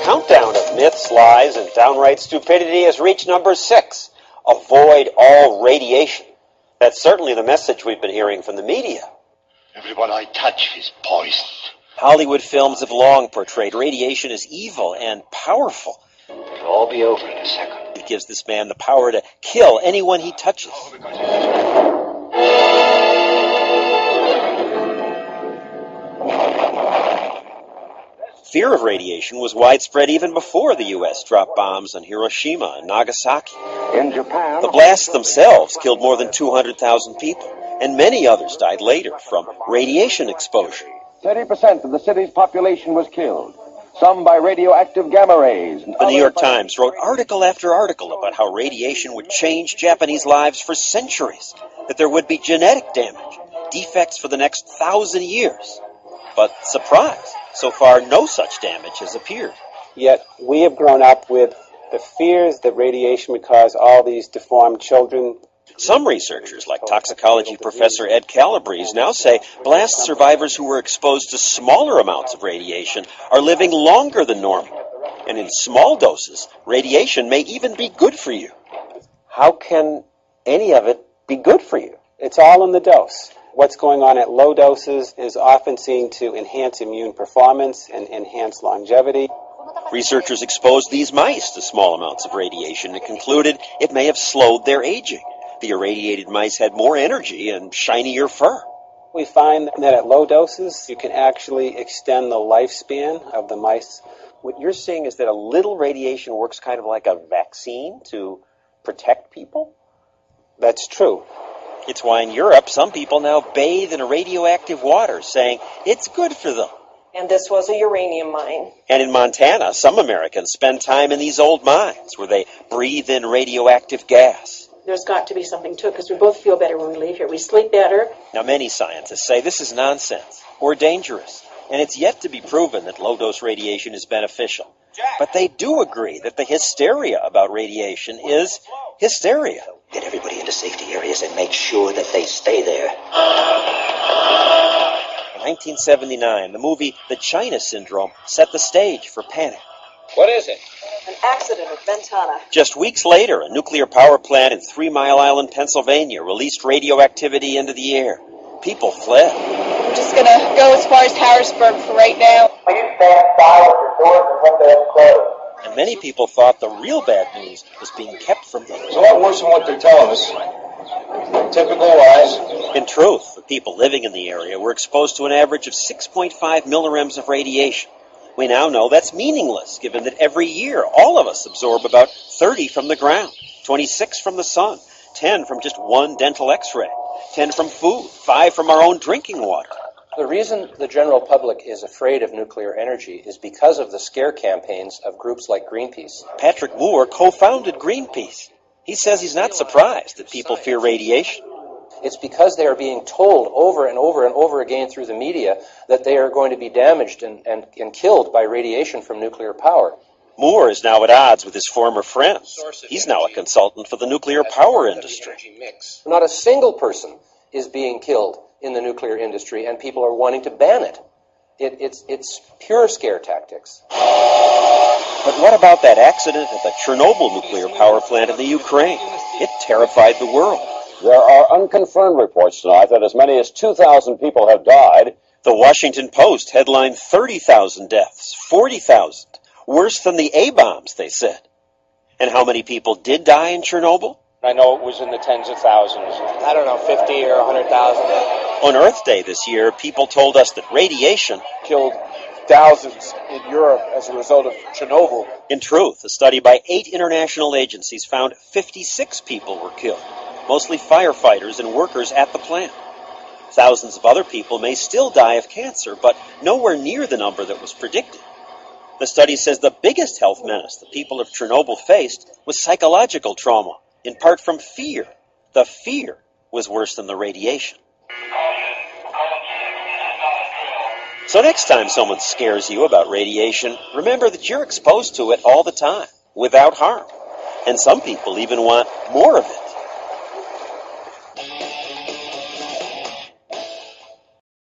countdown of myths, lies, and downright stupidity has reached number 6. Avoid all radiation. That's certainly the message we've been hearing from the media. Everyone I touch is poisoned. Hollywood films have long portrayed radiation as evil and powerful. It'll all be over in a second. It gives this man the power to kill anyone he touches. Fear of radiation was widespread even before the U.S. dropped bombs on Hiroshima and Nagasaki. In Japan, the blasts themselves killed more than 200,000 people, and many others died later from radiation exposure. 30% of the city's population was killed, some by radioactive gamma rays. The New York Times wrote article after article about how radiation would change Japanese lives for centuries, that there would be genetic damage, defects for the next 1,000 years. But surprise, so far no such damage has appeared. Yet we have grown up with the fears that radiation would cause all these deformed children. Some researchers, like toxicology professor Ed Calabrese, now say blast survivors who were exposed to smaller amounts of radiation are living longer than normal. And in small doses, radiation may even be good for you. How can any of it be good for you? It's all in the dose. What's going on at low doses is often seen to enhance immune performance and enhance longevity. Researchers exposed these mice to small amounts of radiation and concluded it may have slowed their aging. The irradiated mice had more energy and shinier fur. We find that at low doses, you can actually extend the lifespan of the mice. What you're saying is that a little radiation works kind of like a vaccine to protect people? That's true. It's why in Europe, some people now bathe in radioactive water, saying it's good for them. And this was a uranium mine. And in Montana, some Americans spend time in these old mines where they breathe in radioactive gas. There's got to be something to it, because we both feel better when we leave here. We sleep better. Now, many scientists say this is nonsense or dangerous, and it's yet to be proven that low-dose radiation is beneficial. But they do agree that the hysteria about radiation is hysteria. Get everybody into safety areas and make sure that they stay there. In 1979, the movie The China Syndrome set the stage for panic. What is it? An accident at Ventana. Just weeks later, a nuclear power plant in 3 Mile Island, Pennsylvania, released radioactivity into the air. People fled. We're just going to go as far as Harrisburg for right now. Please stand by with your doors and windows closed. And many people thought the real bad news was being kept from them. It's a lot worse than what they're telling us. Typical lies. In truth, the people living in the area were exposed to an average of 6.5 millirems of radiation. We now know that's meaningless, given that every year all of us absorb about 30 from the ground, 26 from the sun, 10 from just one dental x-ray, 10 from food, 5 from our own drinking water. The reason the general public is afraid of nuclear energy is because of the scare campaigns of groups like Greenpeace. Patrick Moore co-founded Greenpeace. He says he's not surprised that people fear radiation. It's because they are being told over and over and over again through the media that they are going to be damaged and killed by radiation from nuclear power. Moore is now at odds with his former friends. He's now a consultant for the nuclear power industry. Not a single person is being killed in the nuclear industry, and people are wanting to ban it. It's pure scare tactics. But what about that accident at the Chernobyl nuclear power plant in the Ukraine? It terrified the world. There are unconfirmed reports tonight that as many as 2,000 people have died. The Washington Post headlined 30,000 deaths, 40,000. Worse than the A-bombs, they said. And how many people did die in Chernobyl? I know it was in the tens of thousands. I don't know, 50 or 100,000. On Earth Day this year, people told us that radiation killed thousands in Europe as a result of Chernobyl. In truth, a study by 8 international agencies found 56 people were killed, mostly firefighters and workers at the plant. Thousands of other people may still die of cancer, but nowhere near the number that was predicted. The study says the biggest health menace the people of Chernobyl faced was psychological trauma, in part from fear. The fear was worse than the radiation. So next time someone scares you about radiation, remember that you're exposed to it all the time, without harm. And some people even want more of it.